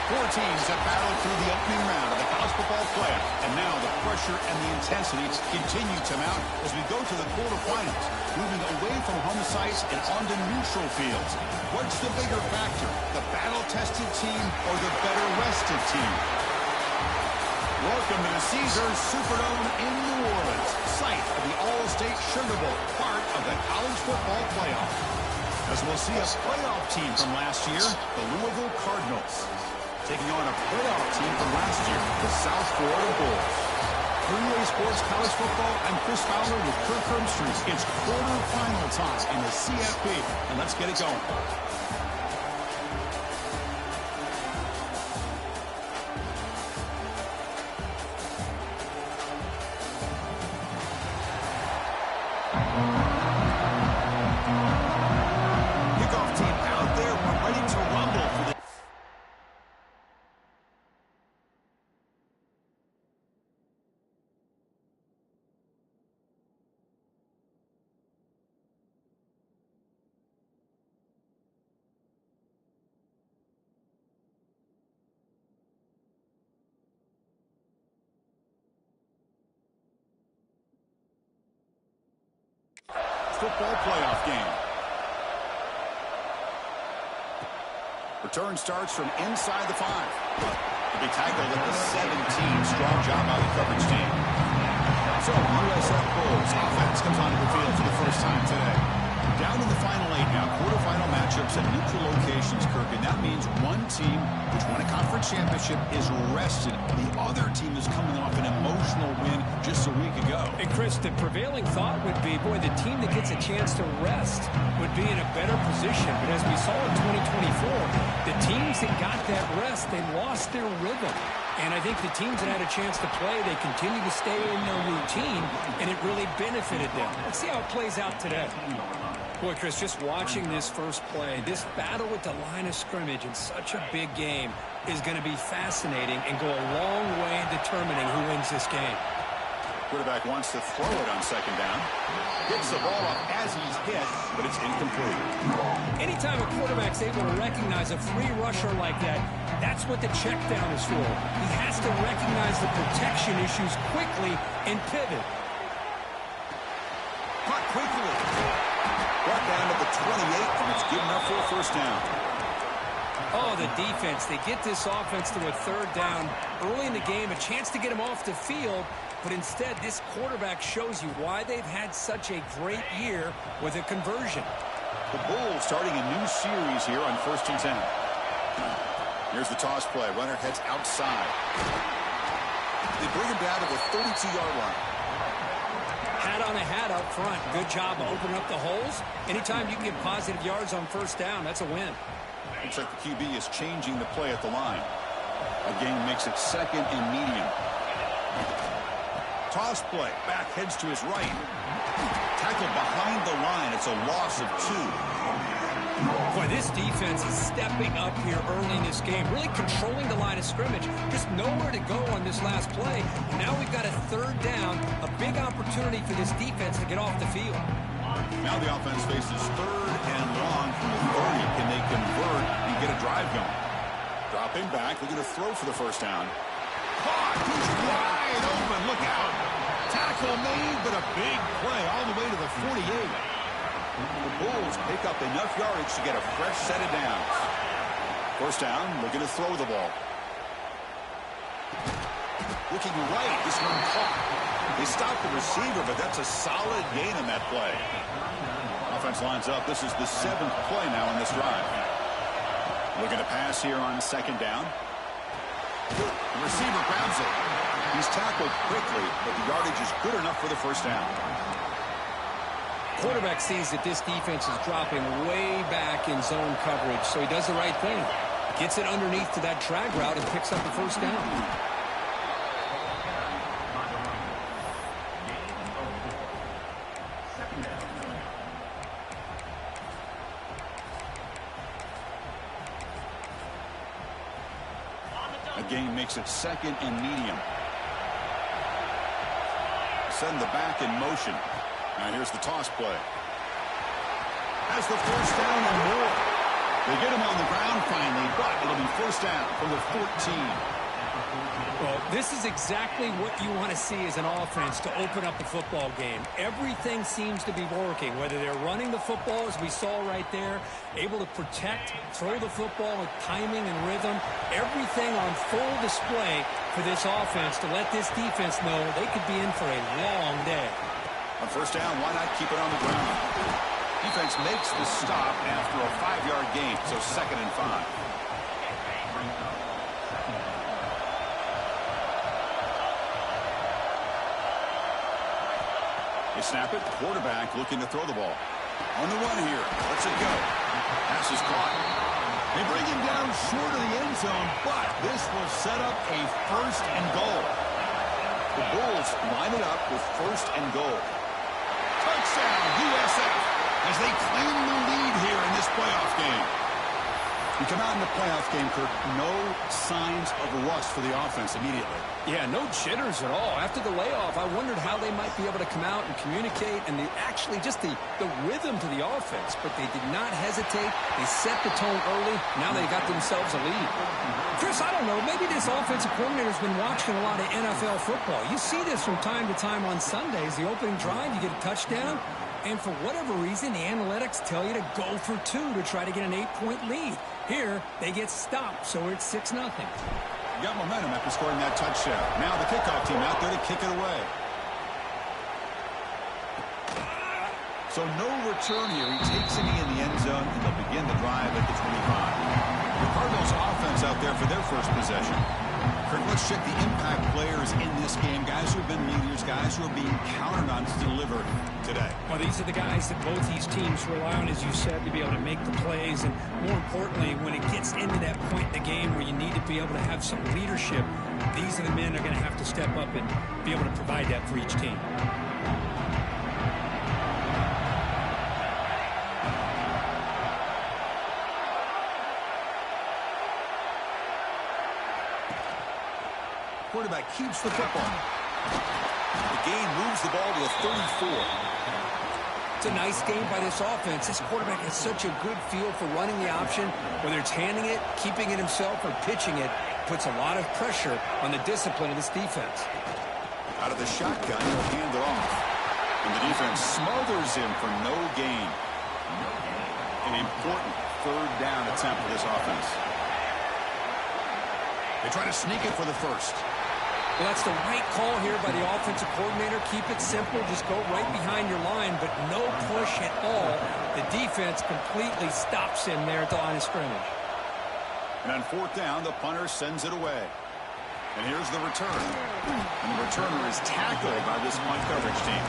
Four teams have battled through the opening round of the college football playoff, and now the pressure and the intensity continue to mount as we go to the quarterfinals, moving away from home sites and onto neutral fields. What's the bigger factor, the battle-tested team or the better-rested team? Welcome to the Caesars Superdome in New Orleans, site of the All-State Sugar Bowl, part of the college football playoff. As we'll see a playoff team from last year, the Louisville Cardinals, taking on a playoff team from last year, the South Florida Bulls. 3A Sports College Football, I'm Chris Fowler with Kirk Herbstreit. It's quarterfinal time in the CFP, and let's get it going. Kickoff team out there, we're ready to rumble for the football playoff game. Return starts from inside the 5. To be tackled at the 17. Strong job by the coverage team. So, USF Bulls offense comes onto the field for the first time today. Down to the final 8 now. Quarterfinal matchups at neutral locations, Kirk. And that means one team which won a conference championship is rested. The other team is coming off an emotional win just a week ago. And Chris, the prevailing thought would be, boy, the team that gets a chance to rest would be in a better position. But as we saw in 2024, the teams that got that rest, they lost their rhythm. And I think the teams that had a chance to play, they continue to stay in their routine, and it really benefited them. Let's see how it plays out today. Boy, Chris, just watching this first play, this battle with the line of scrimmage in such a big game is going to be fascinating and go a long way in determining who wins this game. Quarterback wants to throw it on second down. Gets the ball up as he's hit, but it's incomplete. Anytime a quarterback's able to recognize a free rusher like that, that's what the check down is for. He has to recognize the protection issues quickly and pivot. Caught quickly. Brought down to the 28, and it's good enough for a first down. Oh, the defense. They get this offense to a third down early in the game, a chance to get him off the field, but instead this quarterback shows you why they've had such a great year with a conversion. The Bulls starting a new series here on 1st and 10. Here's the toss play. Runner heads outside. They bring him down to the 32-yard line. Hat on a hat up front. Good job of opening up the holes. Anytime you can get positive yards on first down, that's a win. Looks like the QB is changing the play at the line. A gain makes it second and medium. Toss play. Back heads to his right. Tackle behind the line. It's a loss of 2. Boy, this defense is stepping up here early in this game, really controlling the line of scrimmage. Just nowhere to go on this last play. And now we've got a third down, a big opportunity for this defense to get off the field. Now the offense faces third and long from the 30. Can they convert and get a drive going? Dropping back, looking to throw for the first down. Caught! He's wide open. Look out! Tackle made, but a big play all the way to the 48. The Bulls pick up enough yardage to get a fresh set of downs. First down, looking to throw the ball. Looking right, this one caught. They stopped the receiver, but that's a solid gain on that play. Offense lines up. This is the 7th play now in this drive. Looking to pass here on second down. The receiver grabs it. He's tackled quickly, but the yardage is good enough for the first down. Quarterback sees that this defense is dropping way back in zone coverage, so he does the right thing. Gets it underneath to that drag route and picks up the first down. A gain makes it second and medium. Send the back in motion. Now here's the toss play. Has the first down and more. They get him on the ground finally, but it'll be first down from the 14. Well, this is exactly what you want to see as an offense to open up a football game. Everything seems to be working, whether they're running the football, as we saw right there, able to protect, throw the football with timing and rhythm, everything on full display for this offense to let this defense know they could be in for a long day. On first down, why not keep it on the ground? Defense makes the stop after a 5-yard gain, so second and 5. They snap it. Quarterback looking to throw the ball. On the run here. Lets it go. Pass is caught. They bring him down short of the end zone, but this will set up a first and goal. The Bulls line it up with first and goal. Touchdown, USF, as they claim the lead here in this playoff game. You come out in the playoff game, Kirk, no signs of rust for the offense immediately. Yeah, no jitters at all. After the layoff, I wondered how they might be able to come out and communicate and just the rhythm to the offense. But they did not hesitate. They set the tone early. Now they got themselves a lead. Chris, I don't know. Maybe this offensive coordinator's been watching a lot of NFL football. You see this from time to time on Sundays. The opening drive, you get a touchdown. And for whatever reason, the analytics tell you to go for 2 to try to get an 8-point lead. Here, they get stopped, so it's 6-0. Got momentum after scoring that touchdown. Now the kickoff team out there to kick it away. So no return here. He takes it in the end zone, and they'll begin the drive at the 25. The Cardinals offense out there for their first possession. Kirk, let's check the impact players in this game. Guys who have been leaders, guys who are being counted on to deliver today. Well, these are the guys that both these teams rely on, as you said, to be able to make the plays. And more importantly, when it gets into that point in the game where you need to be able to have some leadership, these are the men that are going to have to step up and be able to provide that for each team. Quarterback keeps the football. The gain moves the ball to the 34. It's a nice game by this offense. This quarterback has such a good feel for running the option. Whether it's handing it, keeping it himself, or pitching it, puts a lot of pressure on the discipline of this defense. Out of the shotgun, he'll hand it off. And the defense smothers him for no gain. An important third down attempt for this offense. They try to sneak it for the first. Well, that's the right call here by the offensive coordinator. Keep it simple. Just go right behind your line, but no push at all. The defense completely stops him there at the line of scrimmage. And on fourth down, the punter sends it away. And here's the return. And the returner is tackled by this punt coverage team.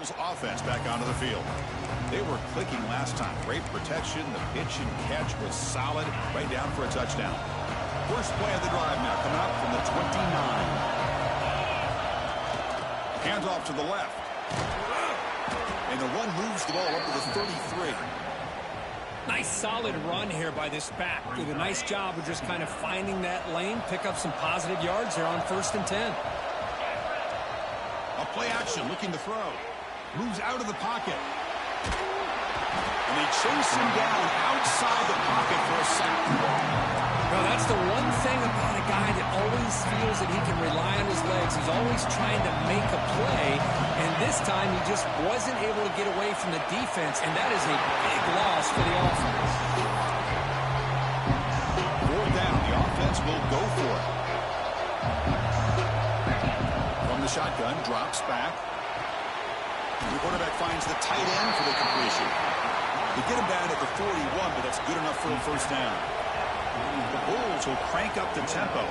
Louisville's offense back onto the field. They were clicking last time. Great protection. The pitch and catch was solid. Right down for a touchdown. First play of the drive now coming up from the 29. Hands off to the left. And the run moves the ball up to the 33. Nice solid run here by this back. Did a nice job of just kind of finding that lane, pick up some positive yards there on 1st and 10. A play action looking to throw. Moves out of the pocket. And they chase him down outside the pocket for a sack. Well, that's the one thing about a guy that always feels that he can rely on his legs. He's always trying to make a play, and this time he just wasn't able to get away from the defense, and that is a big loss for the offense. 4th down, the offense will go for it. From the shotgun, drops back. The quarterback finds the tight end for the completion. They get him down at the 41, but that's good enough for a first down. The Bulls will crank up the tempo.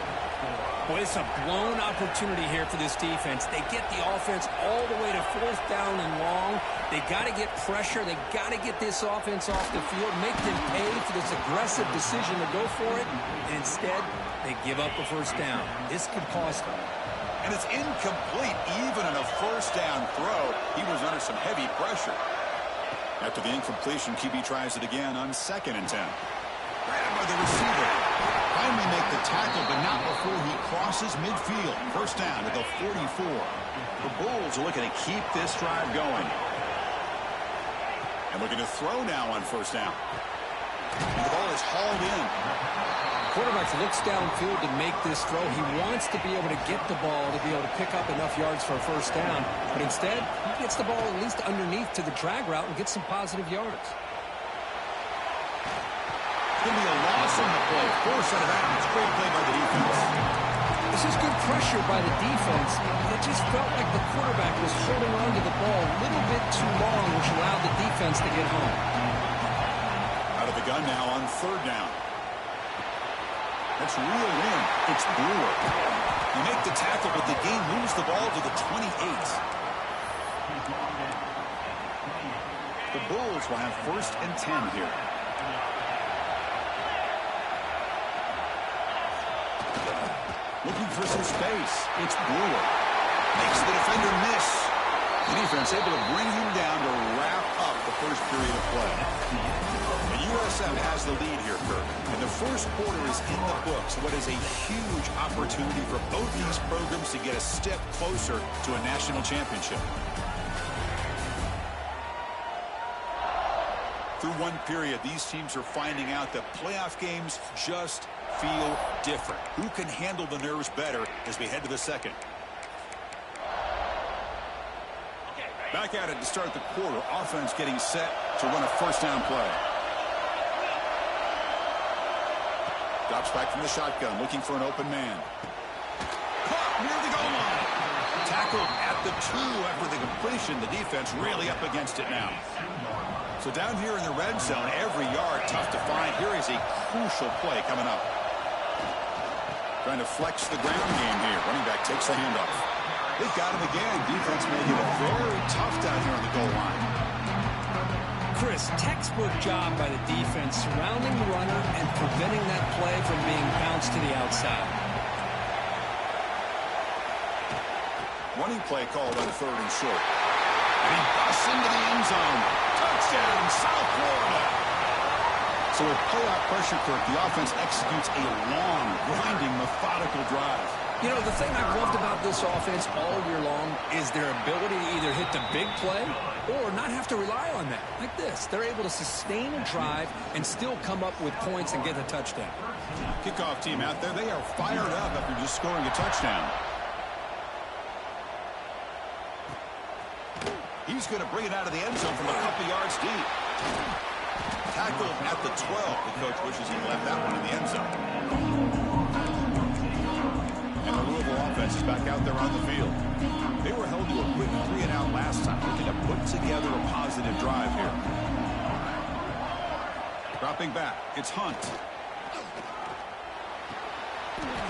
Boy, it's a blown opportunity here for this defense. They get the offense all the way to 4th down and long. They got to get pressure. They got to get this offense off the field, make them pay for this aggressive decision to go for it. And instead, they give up a first down. This could cost them. And it's incomplete even on a first down throw. He was under some heavy pressure. After the incompletion, QB tries it again on 2nd and 10. Grabbed by the receiver. Finally make the tackle, but not before he crosses midfield. First down at the 44. The Bulls are looking to keep this drive going. And looking to throw now on first down. And the ball is hauled in. Quarterback looks downfield to make this throw. He wants to be able to get the ball to be able to pick up enough yards for a first down. But instead, he gets the ball at least underneath to the drag route and gets some positive yards. Going to be a loss in the play. Force out of bounds. Great play by the defense. This is good pressure by the defense. It just felt like the quarterback was holding on to the ball a little bit too long, which allowed the defense to get home. Out of the gun now on 3rd down. That's real in. It's Brewer. They make the tackle, but the game moves the ball to the 28. The Bulls will have 1st and 10 here. Looking for some space. It's Brewer. Makes the defender miss. The defense able to bring him down to wrap up the first period of play. The USF has the lead here, Kirk. And the first quarter is in the books. What is a huge opportunity for both these programs to get a step closer to a national championship. Through one period, these teams are finding out that playoff games just feel different. Who can handle the nerves better as we head to the second? Back at it to start the quarter. Offense getting set to run a first down play. Drops back from the shotgun, looking for an open man. Caught near the goal line. Tackled at the 2 after the completion. The defense really up against it now. So down here in the red zone, every yard tough to find. Here is a crucial play coming up. Trying to flex the ground game here. Running back takes the handoff. They've got him again. Defense making it very tough down here on the goal line. Chris, textbook job by the defense surrounding the runner and preventing that play from being bounced to the outside. Running play called on 3rd and short. And he busts into the end zone. Touchdown, South Florida. So with playoff pressure, Kirk, the offense executes a long, grinding, methodical drive. You know, the thing I've loved about this offense all year long is their ability to either hit the big play or not have to rely on that. Like this. They're able to sustain a drive and still come up with points and get a touchdown. Kickoff team out there, they are fired up after just scoring a touchdown. He's going to bring it out of the end zone from a couple yards deep. Tackled at the 12. The coach wishes he left that one in the end zone. And the Louisville offense is back out there on the field. They were held to a quick 3-and-out last time, looking to put together a positive drive here. Dropping back, it's Hunt.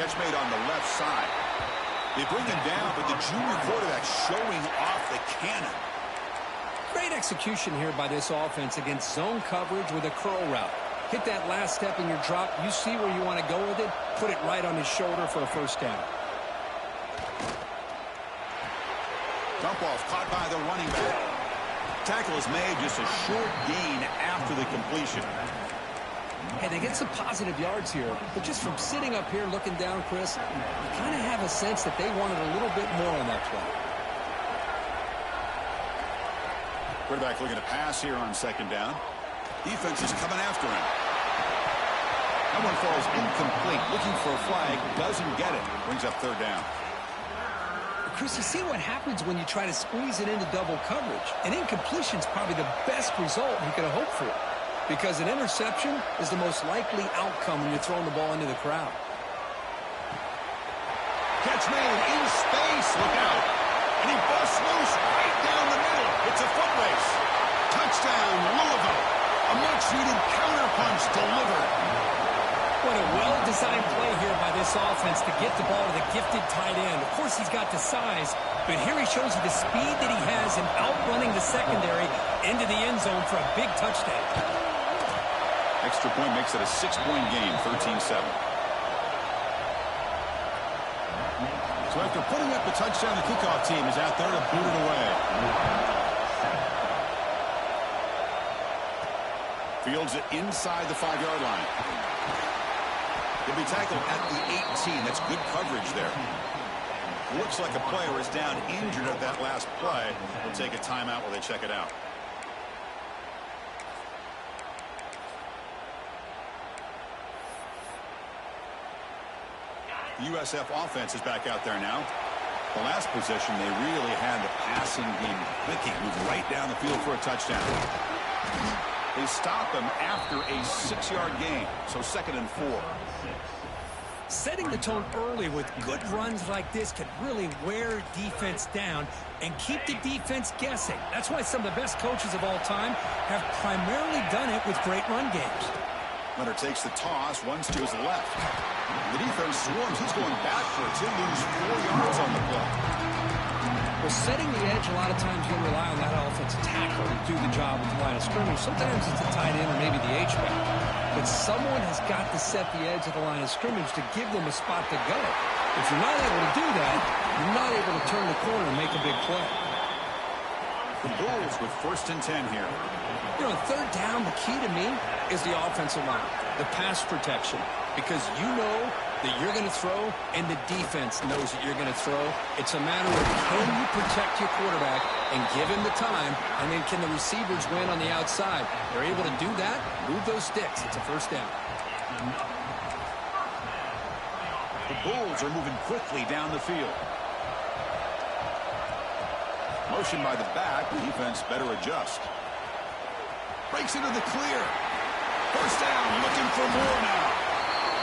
Catch made on the left side. They bring him down, but the junior quarterback showing off the cannon. Great execution here by this offense against zone coverage with a curl route. Hit that last step in your drop. You see where you want to go with it. Put it right on his shoulder for a first down. Dump off caught by the running back. Tackle is made, just a short gain after the completion. Hey, they get some positive yards here, but just from sitting up here looking down, Chris, you kind of have a sense that they wanted a little bit more on that play. Quarterback looking to pass here on second down. Defense is coming after him. That one falls incomplete. Looking for a flag, doesn't get it. Brings up third down. Chris, you see what happens when you try to squeeze it into double coverage. An incompletion is probably the best result you could have hoped for, because an interception is the most likely outcome when you're throwing the ball into the crowd. Catch made in space. Look out. And he busts loose right down the middle. It's a foot race. Touchdown, Louisville. A much-needed counterpunch delivered. What a well-designed play here by this offense to get the ball to the gifted tight end. Of course, he's got the size, but here he shows you the speed that he has in outrunning the secondary into the end zone for a big touchdown. Extra point makes it a 6-point game, 13-7. So after putting up the touchdown, the kickoff team is out there to boot it away. Fields it inside the 5-yard line. He'll be tackled at the 18. That's good coverage there. Looks like a player is down injured at that last play. We'll take a timeout while they check it out. The USF offense is back out there now. The last possession, they really had the passing game clicking. Moved right down the field for a touchdown. They stop him after a 6-yard gain, so 2nd and 4. Setting the tone early with good runs like this can really wear defense down and keep the defense guessing. That's why some of the best coaches of all time have primarily done it with great run games. Leonard takes the toss, runs to his left. The defense swarms. He's going backwards. He'll lose 4 yards on the play. Well, setting the edge, a lot of times you'll rely on that offensive tackle to do the job with the line of scrimmage. Sometimes it's a tight end or maybe the H-back. But someone has got to set the edge of the line of scrimmage to give them a spot to go. If you're not able to do that, you're not able to turn the corner and make a big play. The Bulls with 1st and 10 here. You know, third down, the key to me is the offensive line, the pass protection, because you know that you're going to throw and the defense knows that you're going to throw. It's a matter of can you protect your quarterback and give him the time, and then can the receivers win on the outside? They're able to do that, move those sticks. It's a first down. The Bulls are moving quickly down the field. Motion by the back. The defense better adjust. Breaks into the clear. First down, looking for more now.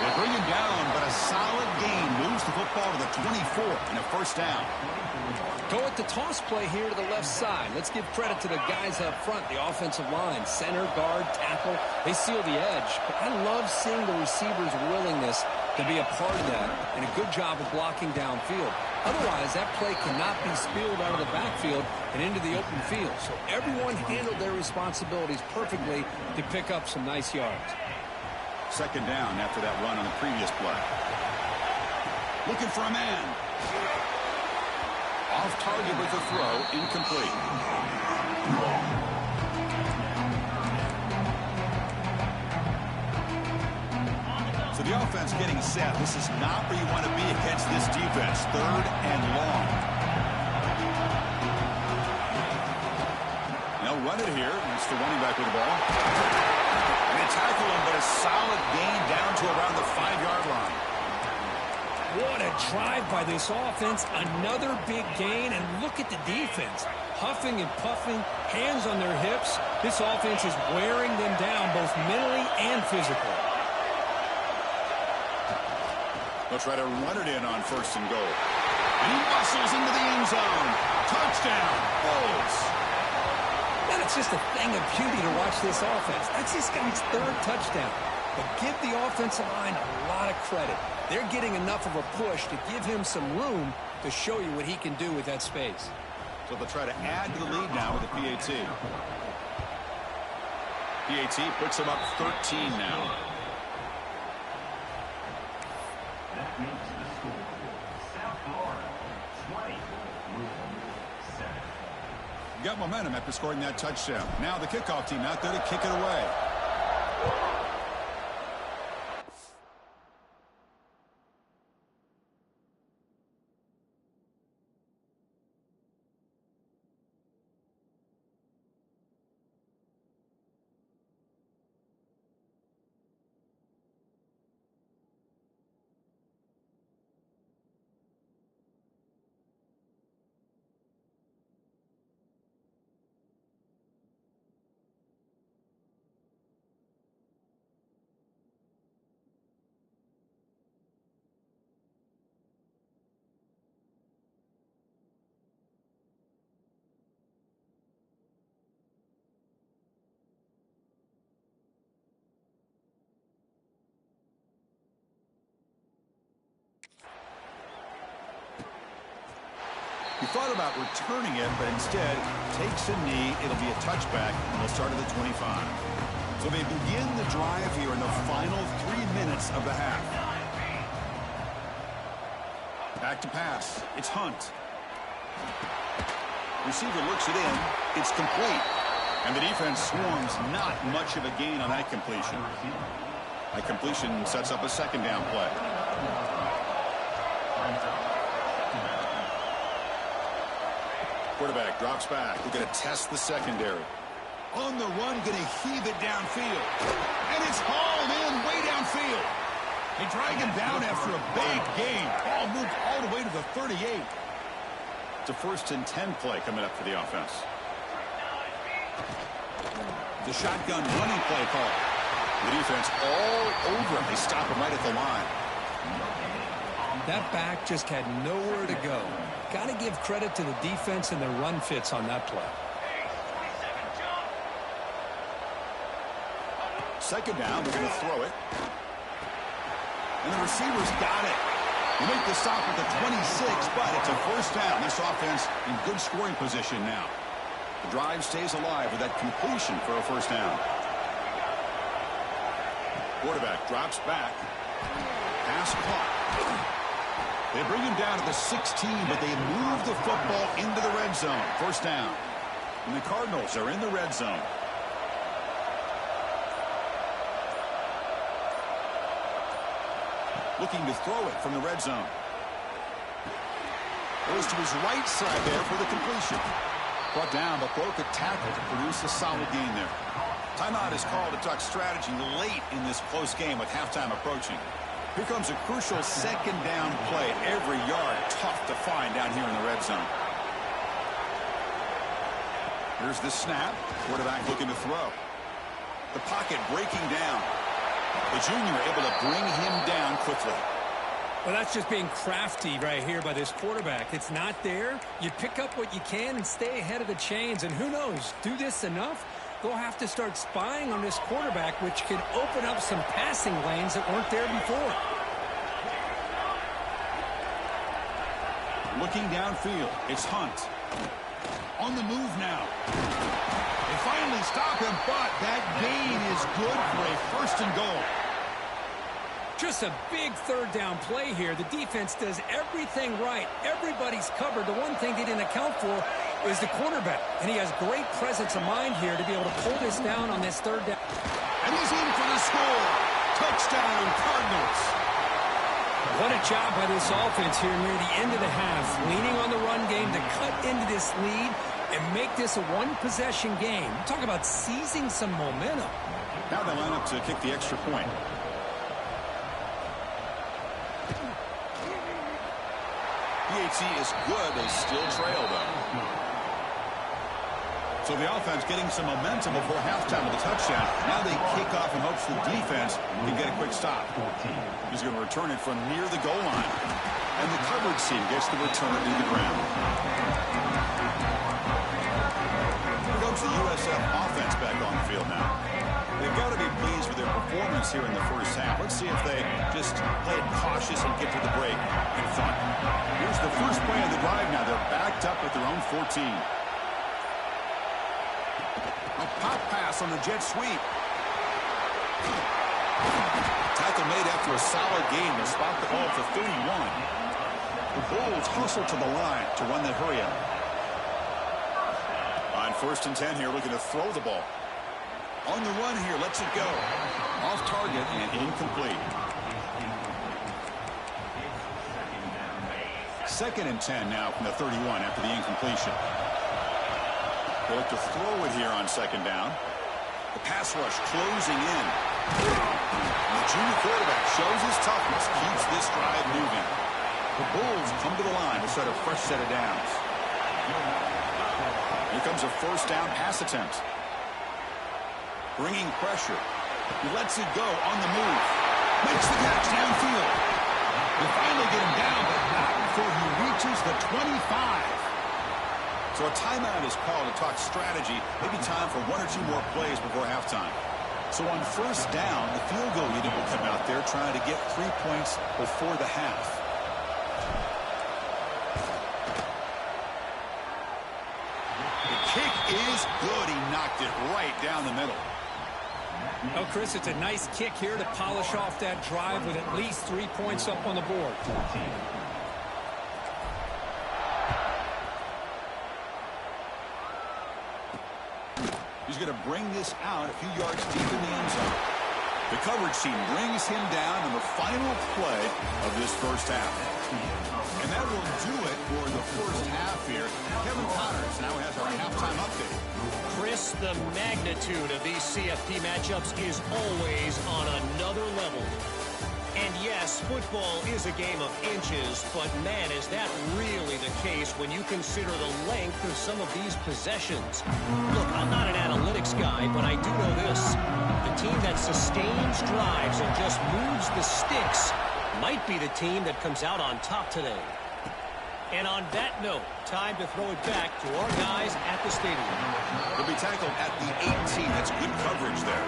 They bring him down, but a solid gain moves the football to the 24 and a first down. Go at the toss play here to the left side. Let's give credit to the guys up front, the offensive line, center, guard, tackle. They seal the edge. But I love seeing the receivers' willingness to be a part of that and a good job of blocking downfield. Otherwise, that play cannot be spilled out of the backfield and into the open field. So everyone handled their responsibilities perfectly to pick up some nice yards. 2nd down after that run on the previous play. Looking for a man. Off target with the throw, incomplete. So the offense getting set. This is not where you want to be against this defense. 3rd and long. They'll run it here. That's the running back with the ball. And they tackle him, but a solid gain down to around the 5-yard line. What a drive by this offense. Another big gain, and look at the defense. Huffing and puffing, hands on their hips. This offense is wearing them down both mentally and physically. They'll try to run it in on 1st and goal. And he muscles into the end zone. Touchdown, Bulls. Man, it's just a thing of beauty to watch this offense. That's this guy's 3rd touchdown. But give the offensive line a lot of credit. They're getting enough of a push to give him some room to show you what he can do with that space. So they'll try to add to the lead now with the PAT. PAT puts them up 13 now. That makes the score South Florida 20, Louisville 7. Got momentum after scoring that touchdown. Now the kickoff team out there to kick it away. He thought about returning it, but instead takes a knee. It'll be a touchback, and they'll start at the 25. So they begin the drive here in the final 3 minutes of the half. Back to pass. It's Hunt. Receiver looks it in. It's complete. And the defense swarms. Not much of a gain on that completion. That completion sets up a second down play. Quarterback drops back. We're going to test the secondary. On the run, going to heave it downfield. And it's hauled in way downfield. They drag him down after a big gain. Ball moved all the way to the 38. It's a 1st and 10 play coming up for the offense. The shotgun running play call. The defense all over him. They stop him right at the line. That back just had nowhere to go. Got to give credit to the defense and their run fits on that play. Second down, they're going to throw it. And the receiver's got it. They make the stop at the 26, but it's a 1st down. This offense in good scoring position now. The drive stays alive with that completion for a 1st down. Quarterback drops back. Pass caught. They bring him down to the 16, but they move the football into the red zone. 1st down. And the Cardinals are in the red zone. Looking to throw it from the red zone. Goes to his right side there for the completion. Brought down, but broke a tackle to produce a solid gain there. Timeout is called to talk strategy late in this close game with halftime approaching. Here comes a crucial 2nd down play. Every yard tough to find down here in the red zone. Here's the snap. Quarterback looking to throw. The pocket breaking down. The junior able to bring him down quickly. Well, that's just being crafty right here by this quarterback. It's not there. You pick up what you can and stay ahead of the chains. And who knows, do this enough, they'll have to start spying on this quarterback, which can open up some passing lanes that weren't there before. Looking downfield, it's Hunt. On the move now. They finally stop him, but that gain is good for a 1st and goal. Just a big 3rd down play here. The defense does everything right. Everybody's covered. The one thing they didn't account for is the quarterback. And he has great presence of mind here to be able to pull this down on this 3rd down. And he's in for the score. Touchdown, Cardinals. What a job by this offense here near the end of the half. Leaning on the run game to cut into this lead and make this a 1-possession game. Talk about seizing some momentum. Now they line up to kick the extra point. PAT is good. They still trail, though. So the offense getting some momentum before halftime with a touchdown. Now they kick off in hopes the defense can get a quick stop. He's going to return it from near the goal line. And the coverage team gets the return to the ground. Here comes the USF offense back on the field now. They've got to be pleased with their performance offense here in the first half. Let's see if they just play it cautious and get to the break in front. Here's the first play of the drive now. They're backed up at their own 14. A pop pass on the jet sweep. Tackle made after a solid game to spot the ball for 31. The Bulls hustle to the line to run the hurry up. On 1st and 10 here, looking to throw the ball. On the run here, lets it go. Off target and incomplete. 2nd and 10 now from the 31 after the incompletion. They look to throw it here on 2nd down. The pass rush closing in. And the junior quarterback shows his toughness, keeps this drive moving. The Bulls come to the line to start a fresh set of downs. Here comes a 1st down pass attempt. Bringing pressure. He lets it go on the move. Makes the catch downfield. They finally get him down, but not before he reaches the 25. So a timeout is called to talk strategy. Maybe time for 1 or 2 more plays before halftime. So on 1st down, the field goal unit will come out there trying to get 3 points before the half. The kick is good. He knocked it right down the middle. Oh, Chris, it's a nice kick here to polish off that drive with at least 3 points up on the board. He's going to bring this out a few yards deep in the end zone. The coverage team brings him down in the final play of this first half. And that will do it for the first half here. Kevin Connors now has our halftime update. Chris, the magnitude of these CFP matchups is always on another level. And yes, football is a game of inches, but man, is that really the case when you consider the length of some of these possessions. Look, I'm not an analytics guy, but I do know this. The team that sustains drives and just moves the sticks might be the team that comes out on top today. And on that note, time to throw it back to our guys at the stadium. He'll be tackled at the 18. That's good coverage there.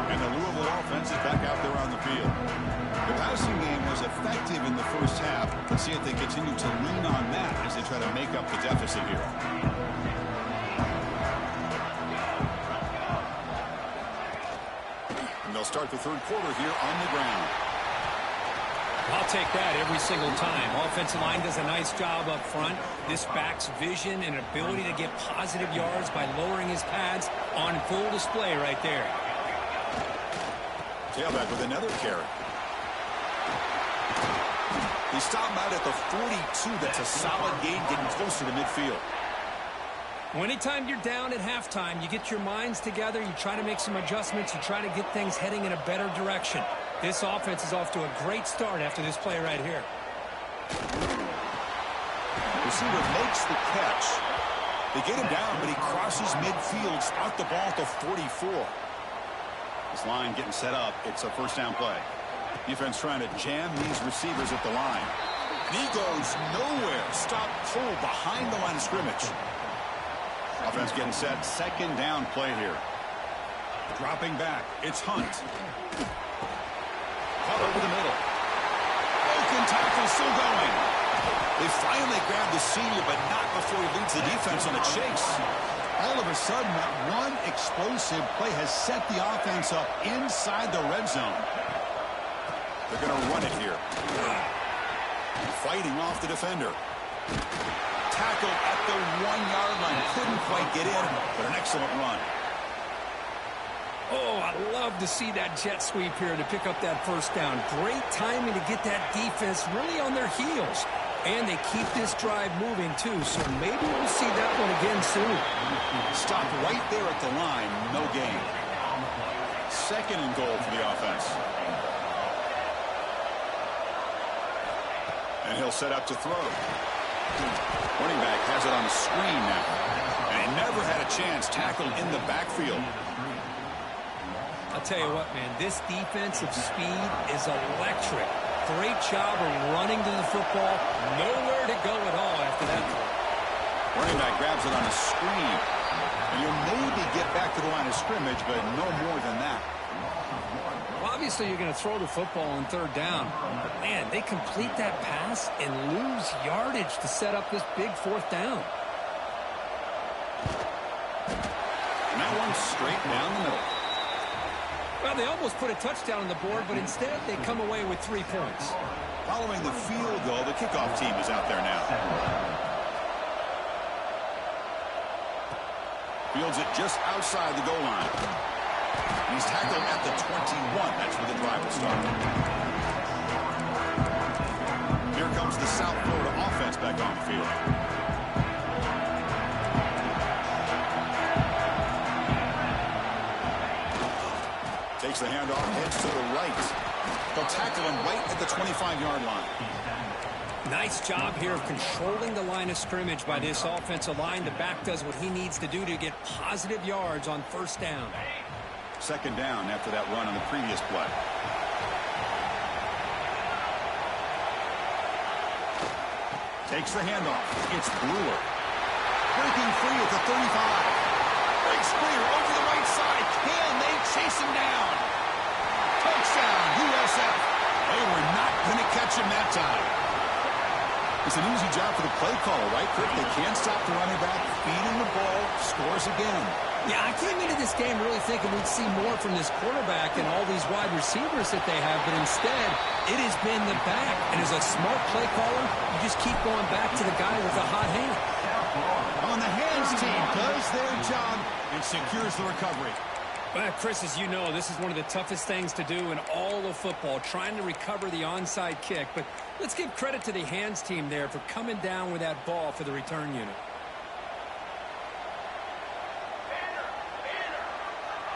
And the Louisville offense is back out there on the field. The passing game was effective in the first half. Let's see if they continue to lean on that as they try to make up the deficit here. And they'll start the 3rd quarter here on the ground. I'll take that every single time. Offensive line does a nice job up front. This back's vision and ability to get positive yards by lowering his pads on full display right there. Tailback with another carry. He stopped out at the 42. That's a solid gain, getting closer to midfield. Well, anytime you're down at halftime, you get your minds together, you try to make some adjustments, you try to get things heading in a better direction. This offense is off to a great start after this play right here. Receiver makes the catch. They get him down, but he crosses midfield, out the ball to 44. This line getting set up. It's a 1st down play. Defense trying to jam these receivers at the line. And he goes nowhere. Stop cold behind the line of scrimmage. Offense getting set. 2nd down play here. Dropping back. It's Hunt. Cut over the middle. Broken tackle still going. They finally grab the senior, but not before he leads the defense on a chase. All of a sudden, that one explosive play has set the offense up inside the red zone. They're going to run it here. Fighting off the defender. Tackle at the 1-yard line. Couldn't quite get in, but an excellent run. Oh, I love to see that jet sweep here to pick up that 1st down. Great timing to get that defense really on their heels. And they keep this drive moving, too, so maybe we'll see that one again soon. Stopped right there at the line. No gain. 2nd and goal for the offense. And he'll set up to throw. Running back has it on the screen now. And he never had a chance. Tackled in the backfield. I'll tell you what, man, this defensive speed is electric. Great job of running to the football. Nowhere to go at all after that throw. Running back grabs it on the screen. And you'll maybe get back to the line of scrimmage, but no more than that. Well, obviously, you're going to throw the football on third down. But, man, they complete that pass and lose yardage to set up this big fourth down. And that one's straight down the middle. Well, they almost put a touchdown on the board, but instead they come away with 3 points. Following the field goal, the kickoff team is out there now. Fields it just outside the goal line. He's tackled at the 21. That's where the drive will start. Here comes the South Florida offense back on the field. Takes the handoff, heads to the right. They'll tackle him right at the 25-yard line. Nice job here of controlling the line of scrimmage by this offensive line. The back does what he needs to do to get positive yards on first down. Second down after that run on the previous play. Takes the handoff. It's Brewer. Breaking free at the 35. Breaks free over the right side. Can they chase him down? Touchdown, USF. They were not going to catch him that time. It's an easy job for the play caller, right, Kirk? They can't stop the running back, feed him the ball, scores again. Yeah, I came into this game really thinking we'd see more from this quarterback and all these wide receivers that they have, but instead, it has been the back. And as a smart play caller, you just keep going back to the guy with a hot hand. On the hands team does their job and secures the recovery. Well, Chris, as you know, this is one of the toughest things to do in all of football, trying to recover the onside kick. But let's give credit to the hands team there for coming down with that ball for the return unit.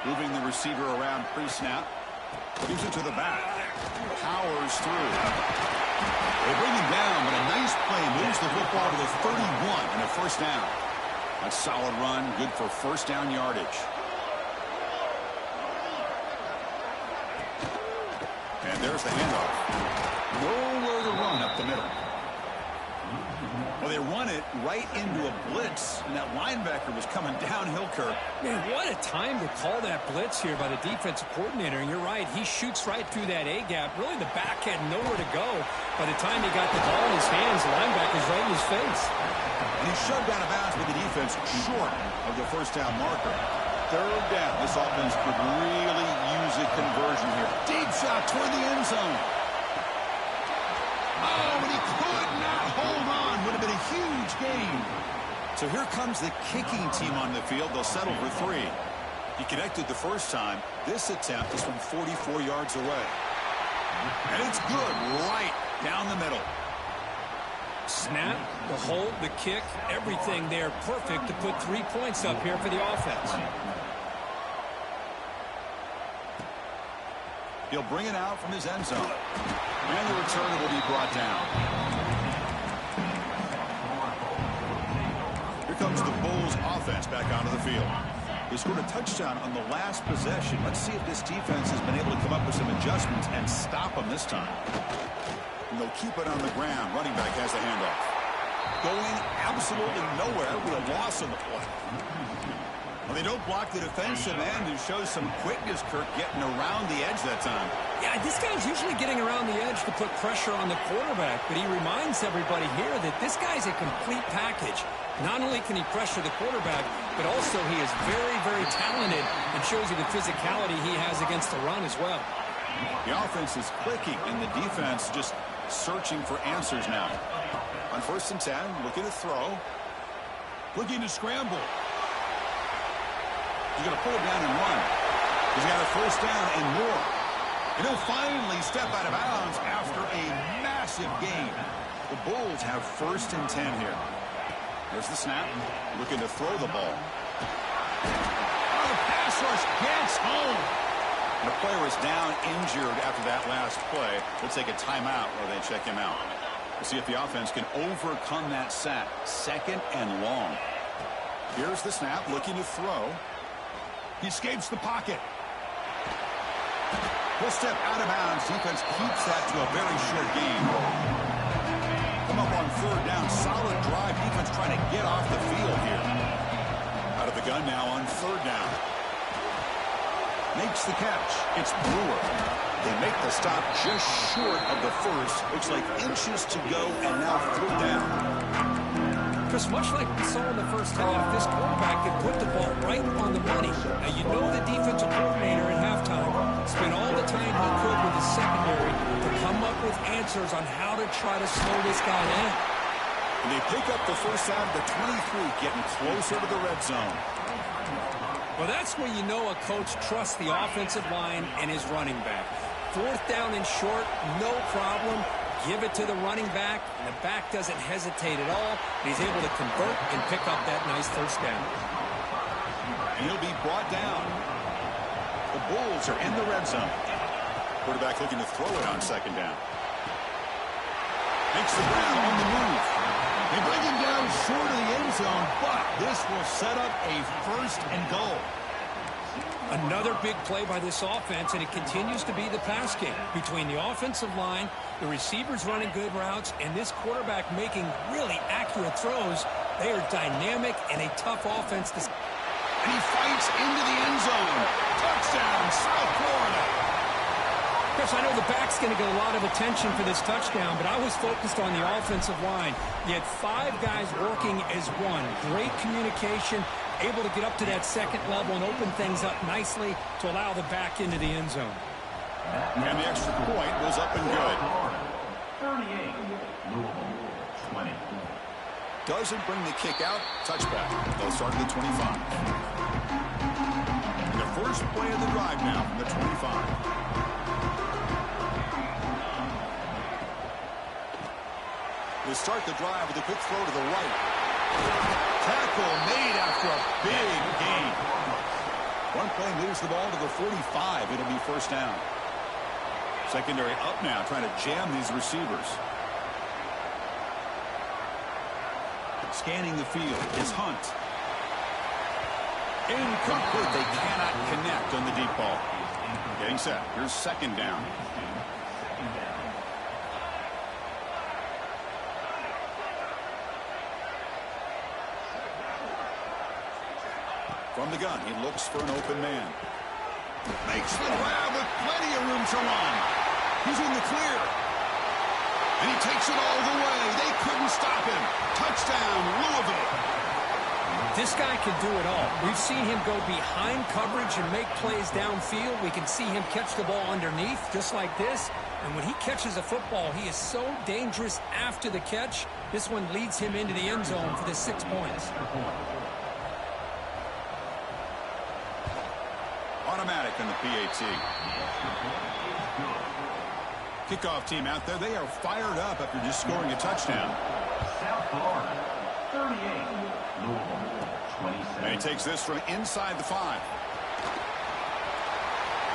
Moving the receiver around pre-snap. Gives it to the back. Powers through. They bring him down, but a nice play moves the football to the 31 and a first down. A solid run, good for first down yardage. And there's the handoff. Nowhere to run up the middle. Well, they run it right into a blitz, and that linebacker was coming downhill, Kirk. Man, what a time to call that blitz here by the defensive coordinator. And you're right, he shoots right through that A-gap. Really, the back had nowhere to go. By the time he got the ball in his hands, the linebacker's right in his face. And he shoved out of bounds with the defense short of the first down marker. Third down. This offense could really use a conversion here. Deep shot toward the end zone. Oh, but he could not hold on. Would have been a huge gain. So here comes the kicking team on the field. They'll settle for 3. He connected the first time. This attempt is from 44 yards away. And it's good right down the middle. Snap, the hold, the kick, everything there perfect to put 3 points up here for the offense. He'll bring it out from his end zone. And the return will be brought down. Here comes the Bulls offense back onto the field. They scored a touchdown on the last possession. Let's see if this defense has been able to come up with some adjustments and stop them this time. And they'll keep it on the ground. Running back has the handoff. Going absolutely nowhere with a loss on the play. Well, they don't block the defensive end, who shows some quickness, Kirk, getting around the edge that time. Yeah, this guy's usually getting around the edge to put pressure on the quarterback, but he reminds everybody here that this guy's a complete package. Not only can he pressure the quarterback, but also he is very, very talented and shows you the physicality he has against the run as well. The offense is clicking, and the defense just searching for answers now. On 1st and 10, looking to throw. Looking to scramble. He's going to pull it down and run. He's got a first down and more. And he'll finally step out of bounds after a massive gain. The Bulls have 1st and 10 here. There's the snap. Looking to throw the ball. Oh, the pass rush gets home. The player is down injured after that last play. We'll take a timeout while they check him out. We'll see if the offense can overcome that sack. 2nd and long. Here's the snap. Looking to throw. He escapes the pocket. He'll step out of bounds. Defense keeps that to a very short gain. Come up on 3rd down. Solid drive. Defense trying to get off the field here. Out of the the gun now on 3rd down. Makes the catch. It's Brewer. They make the stop just short of the first. Looks like inches to go, and now 3rd down. Chris, much like we saw in the first half, this quarterback can put the ball right on the money. Now, you know the defensive coordinator at halftime spent all the time he could with his secondary to come up with answers on how to try to slow this guy down. And they pick up the first out of the 23, getting closer to the red zone. Well, that's where you know a coach trusts the offensive line and his running back. 4th down and short, no problem. Give it to the running back, and the back doesn't hesitate at all. He's able to convert and pick up that nice 1st down. And he'll be brought down. The Bulls are in the red zone. Quarterback looking to throw it on 2nd down. Makes the ground on the move. They bring him down short of the end zone, but this will set up a 1st and goal. Another big play by this offense, and it continues to be the pass game. Between the offensive line, the receivers running good routes, and this quarterback making really accurate throws, they are dynamic and a tough offense to... And he fights into the end zone. Touchdown, South Florida. Chris, I know the back's going to get a lot of attention for this touchdown, but I was focused on the offensive line. You had 5 guys working as one. Great communication, able to get up to that 2nd level and open things up nicely to allow the back into the end zone. And the extra point was up and good. 38, Louisville, 20. Doesn't bring the kick out. Touchback. They'll start at the 25. And the first play of the drive now from the 25. They start the drive with a quick throw to the right. Tackle made after a big gain. One play moves the ball to the 45. It'll be 1st down. Secondary up now, trying to jam these receivers. Scanning the field is Hunt. Incomplete. They cannot connect on the deep ball. Getting set. Here's 2nd down. From the gun, he looks for an open man. Makes the grab with plenty of room to run. He's in the clear. And he takes it all the way. They couldn't stop him. Touchdown, Louisville. This guy can do it all. We've seen him go behind coverage and make plays downfield. We can see him catch the ball underneath, just like this. And when he catches a football, he is so dangerous after the catch. This one leads him into the end zone for the 6 points. Automatic in the PAT. Kickoff team out there. They are fired up after just scoring a touchdown. South Florida, 38, Louisville, 27. And he takes this from inside the 5.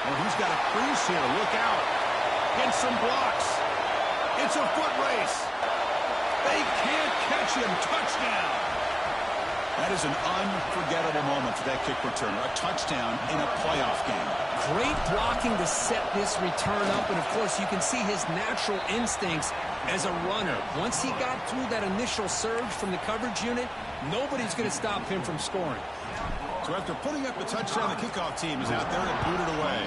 Well, he's got a crease here. Look out. Gets some blocks. It's a foot race. They can't catch him. Touchdown. That is an unforgettable moment for that kick returner. A touchdown in a playoff game. Great blocking to set this return up. And, of course, you can see his natural instincts as a runner. Once he got through that initial surge from the coverage unit, nobody's going to stop him from scoring. So after putting up a touchdown, the kickoff team is out there to boot it away.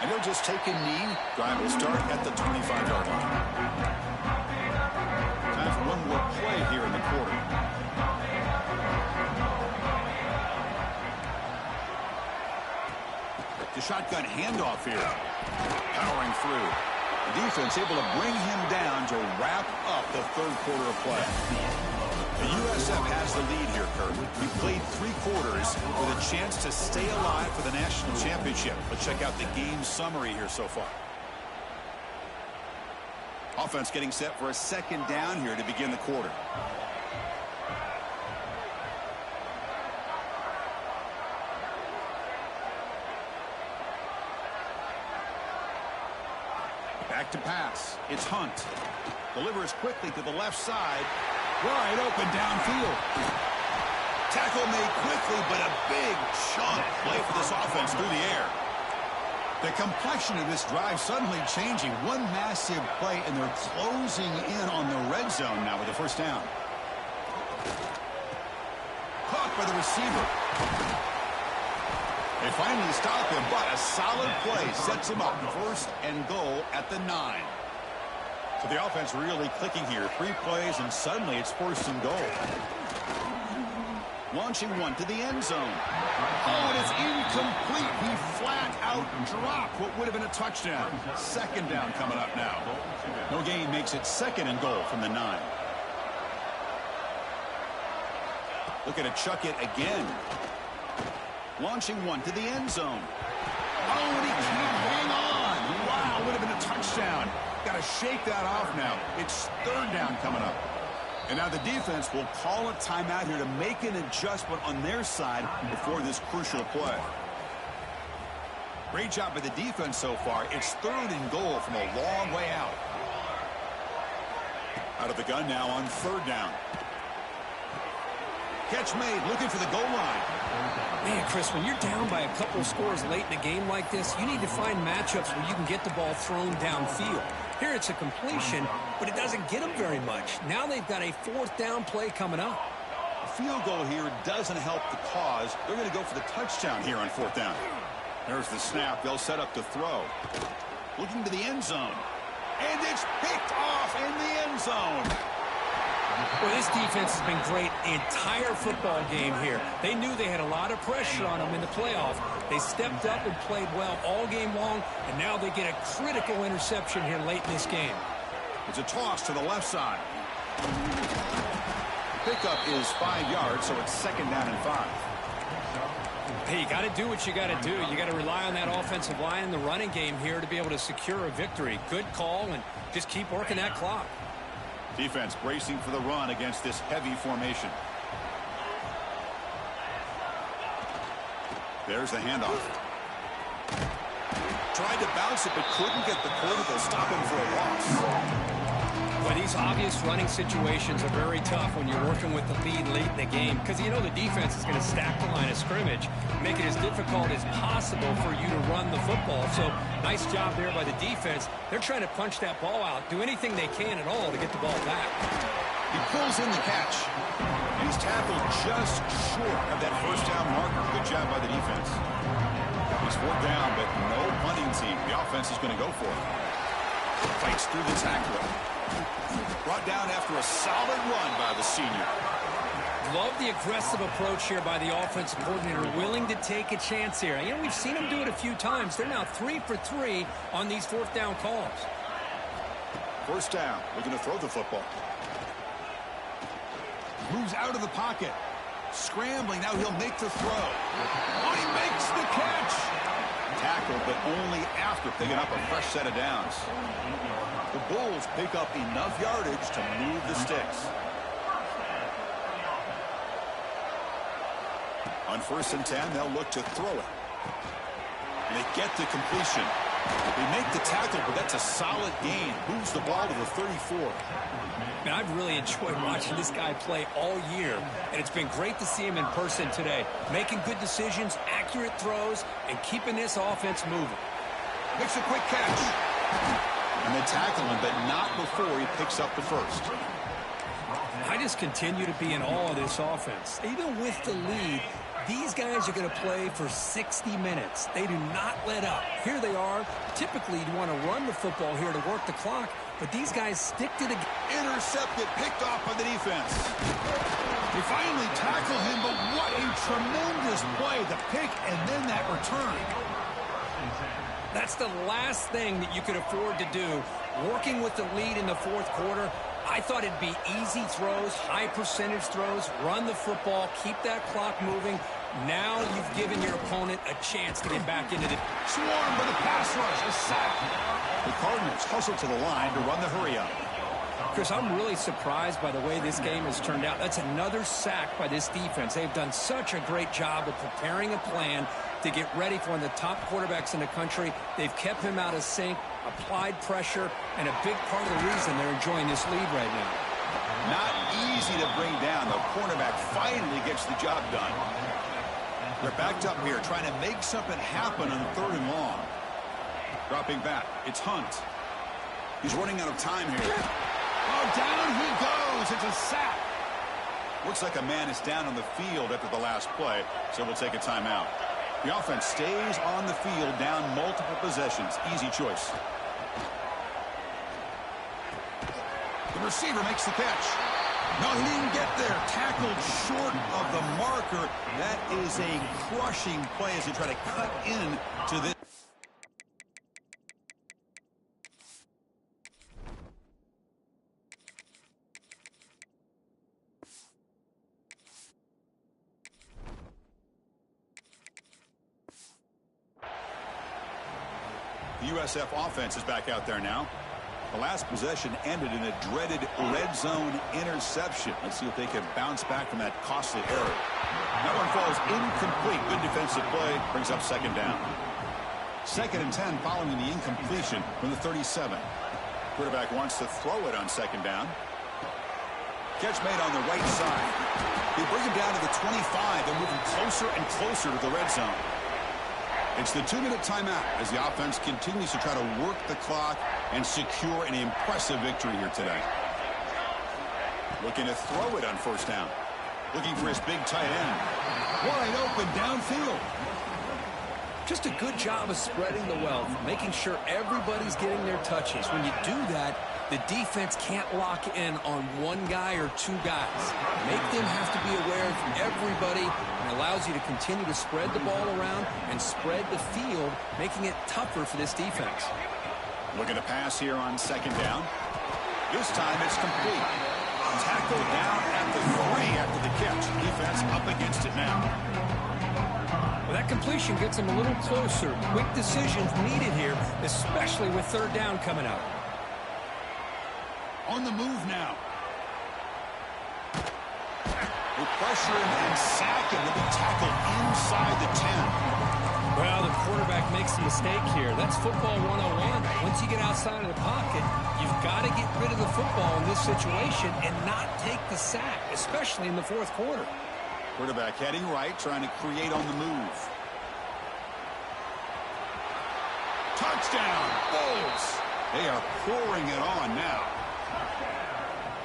And he'll just take a knee. Drive will start at the 25-yard line. Time for one more play here in the quarter. The shotgun handoff here. Powering through. The defense able to bring him down to wrap up the 3rd quarter of play. The USF has the lead here, Kurt. We played 3 quarters with a chance to stay alive for the national championship. Let's check out the game summary here so far. Offense getting set for a 2nd down here to begin the quarter. Back to pass. It's Hunt. Delivers quickly to the left side. Wide open downfield. Tackle made quickly, but a big chunk play for this offense through the air. The complexion of this drive suddenly changing. One massive play, and they're closing in on the red zone now with the 1st down. Caught by the receiver. They finally stop him, but a solid play sets him up. First and goal at the 9. So the offense really clicking here. 3 plays, and suddenly it's first and goal. Launching one to the end zone. Oh, and it's incomplete. He flat out dropped what would have been a touchdown. Second down coming up now. No gain makes it second and goal from the 9. Looking to chuck it again. Launching one to the end zone. Oh, and he can't hang on. Wow, would have been a touchdown. Got to shake that off now. It's third down coming up. And now the defense will call a timeout here to make an adjustment on their side before this crucial play. Great job by the defense so far. It's third and goal from a long way out. Out of the gun now on third down. Catch made, looking for the goal line. Man, Chris, when you're down by a couple of scores late in a game like this, you need to find matchups where you can get the ball thrown downfield. Here it's a completion, but it doesn't get them very much. Now they've got a fourth down play coming up. A field goal here doesn't help the cause. They're going to go for the touchdown here on fourth down. There's the snap. They'll set up to throw. Looking to the end zone. And it's picked off in the end zone. Well, this defense has been great the entire football game here. They knew they had a lot of pressure on them in the playoff. They stepped up and played well all game long, and now they get a critical interception here late in this game. It's a toss to the left side. Pickup is 5 yards, so it's second down and 5. Hey, you got to do what you got to do. You got to rely on that offensive line in the running game here to be able to secure a victory. Good call, and just keep working that clock. Defense bracing for the run against this heavy formation. There's the handoff. Tried to bounce it, but couldn't get the quarter to stop him for a loss. Well, these obvious running situations are very tough when you're working with the lead late in the game because you know the defense is going to stack the line of scrimmage, make it as difficult as possible for you to run the football. So nice job there by the defense. They're trying to punch that ball out, do anything they can at all to get the ball back. He pulls in the catch. He's tackled just short of that first down marker. Good job by the defense. He's fourth down, but no punting team. The offense is going to go for it. Fights through the tackler. Brought down after a solid run by the senior. Love the aggressive approach here by the offensive coordinator, willing to take a chance here. You know, we've seen him do it a few times. They're now 3 for 3 on these fourth down calls. First down. Looking to throw the football. Moves out of the pocket. Scrambling. Now he'll make the throw. Oh, he makes the catch. Tackled, but only after picking up a fresh set of downs. The Bulls pick up enough yardage to move the sticks. On first and 10, they'll look to throw it. And they get the completion. They make the tackle, but that's a solid gain. Moves the ball to the 34. Man, I've really enjoyed watching this guy play all year, and it's been great to see him in person today. Making good decisions, accurate throws, and keeping this offense moving. Makes a quick catch. And they tackle him, but not before he picks up the first. I just continue to be in awe of this offense. Even with the lead, these guys are going to play for 60 minutes. They do not let up. Here they are. Typically, you want to run the football here to work the clock, but these guys stick to the... Intercepted, picked off by the defense. They finally tackle him, but what a tremendous play. The pick and then that return. That's the last thing that you could afford to do. Working with the lead in the fourth quarter, I thought it'd be easy throws, high percentage throws, run the football, keep that clock moving. Now you've given your opponent a chance to get back into the... Swarmed by the pass rush, a sack. The Cardinals hustle to the line to run the hurry-up. Chris, I'm really surprised by the way this game has turned out. That's another sack by this defense. They've done such a great job of preparing a plan to get ready for one of the top quarterbacks in the country. They've kept him out of sync, applied pressure, and a big part of the reason they're enjoying this lead right now. Not easy to bring down. The cornerback finally gets the job done. They're backed up here, trying to make something happen on third and long. Dropping back. It's Hunt. He's running out of time here. Oh, down he goes. It's a sack. Looks like a man is down on the field after the last play, so we'll take a timeout. The offense stays on the field, down multiple possessions. Easy choice. The receiver makes the catch. No, he didn't get there. Tackled short of the marker. That is a crushing play as they try to cut in to this. The USF offense is back out there now. The last possession ended in a dreaded red zone interception. Let's see if they can bounce back from that costly error. That one falls incomplete. Good defensive play. Brings up second down. 2nd and 10 following the incompletion from the 37. Quarterback wants to throw it on second down. Catch made on the right side. They bring him down to the 25 and move him closer and closer to the red zone. It's the 2-minute timeout as the offense continues to try to work the clock and secure an impressive victory here today. Looking to throw it on first down. Looking for his big tight end. Wide open downfield. Just a good job of spreading the wealth, making sure everybody's getting their touches. When you do that, the defense can't lock in on one guy or two guys. Make them have to be aware of everybody, and allows you to continue to spread the ball around and spread the field, making it tougher for this defense. Looking to pass here on second down. This time it's complete. Tackled down at the 3 after the catch. Defense up against it now. Well, that completion gets them a little closer. Quick decisions needed here, especially with third down coming up. On the move now. They pressure him and sack him with a tackle inside the 10. Well, the quarterback makes a mistake here. That's football 101. Once you get outside of the pocket, you've got to get rid of the football in this situation and not take the sack, especially in the fourth quarter. Quarterback heading right, trying to create on the move. Touchdown, Bulls. They are pouring it on now.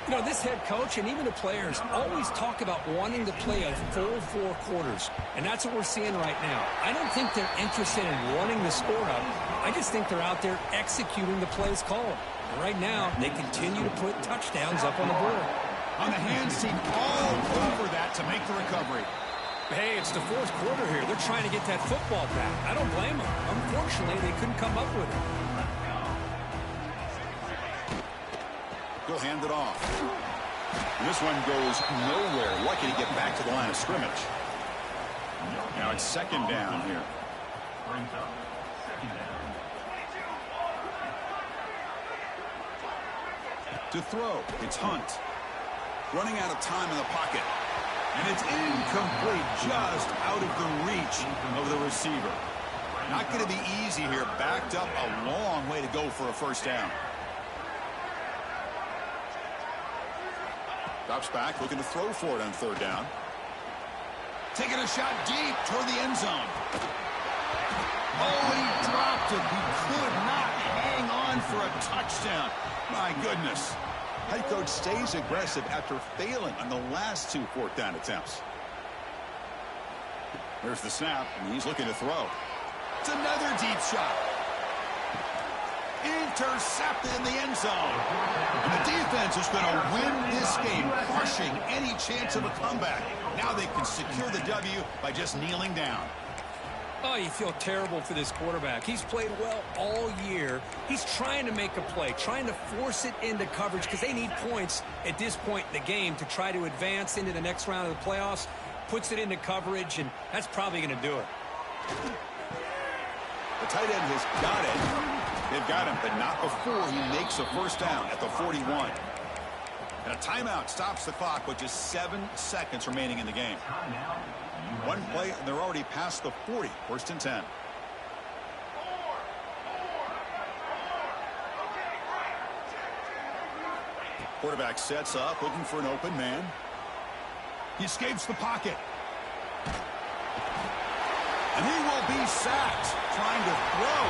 You know, this head coach and even the players always talk about wanting to play a full 4 quarters, and that's what we're seeing right now. I don't think they're interested in running the score up. I just think they're out there executing the plays called. And right now, they continue to put touchdowns up on the board. On the hands team all over that to make the recovery. Hey, it's the fourth quarter here. They're trying to get that football back. I don't blame them. Unfortunately, they couldn't come up with it. He'll hand it off. And this one goes nowhere. Lucky to get back to the line of scrimmage. Now it's second down here. Brings up second down. To throw, it's Hunt. Running out of time in the pocket. And it's incomplete, just out of the reach of the receiver. Not going to be easy here. Backed up a long way to go for a first down. Drops back, looking to throw for it on third down. Taking a shot deep toward the end zone. Oh, he dropped it. He could not hang on for a touchdown. My goodness. Head coach stays aggressive after failing on the last 2 fourth down attempts. There's the snap, and he's looking to throw. It's another deep shot. Intercepted in the end zone. And the defense is going to win this game, crushing any chance of a comeback. Now they can secure the W by just kneeling down. Oh, you feel terrible for this quarterback. He's played well all year. He's trying to make a play, trying to force it into coverage because they need points at this point in the game to try to advance into the next round of the playoffs. Puts it into coverage, and that's probably going to do it. The tight end has got it. They've got him, but not before he makes a first down at the 41. And a timeout stops the clock with just 7 seconds remaining in the game. One play, and they're already past the 40. First and 10. Quarterback sets up, looking for an open man. He escapes the pocket. And he will be sacked, trying to throw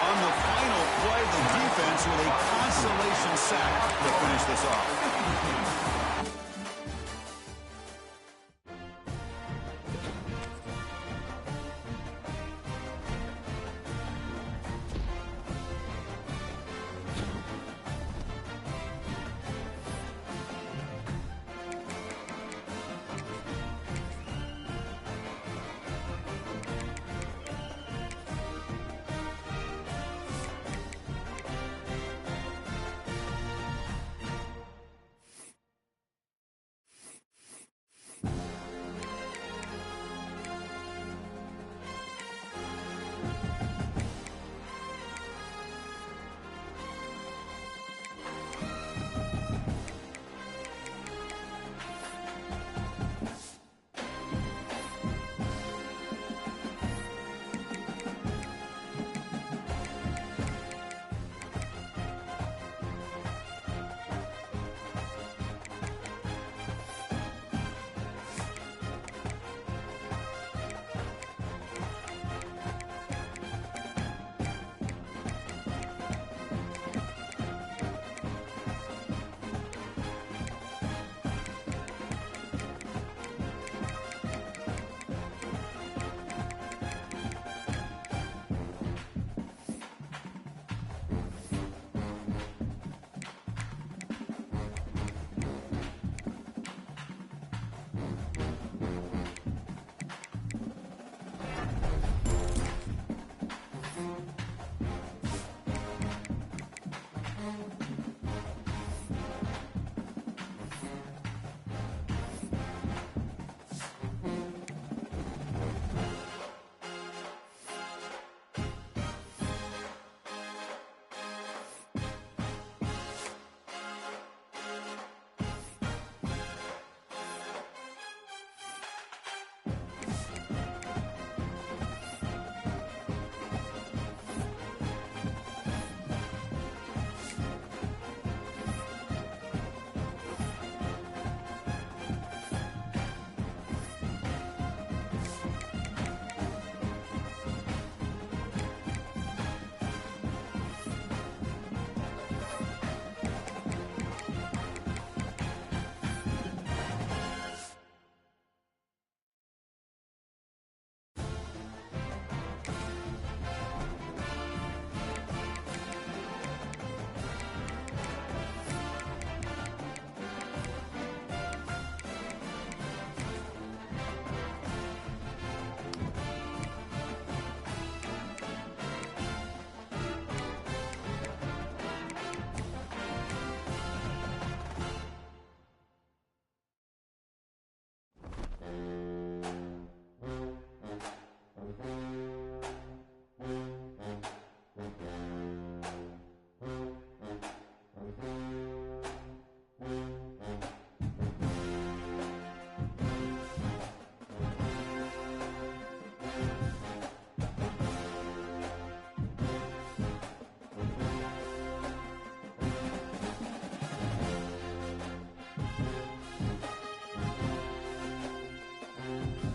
on the final play. The defense with a consolation sack to finish this off.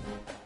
down.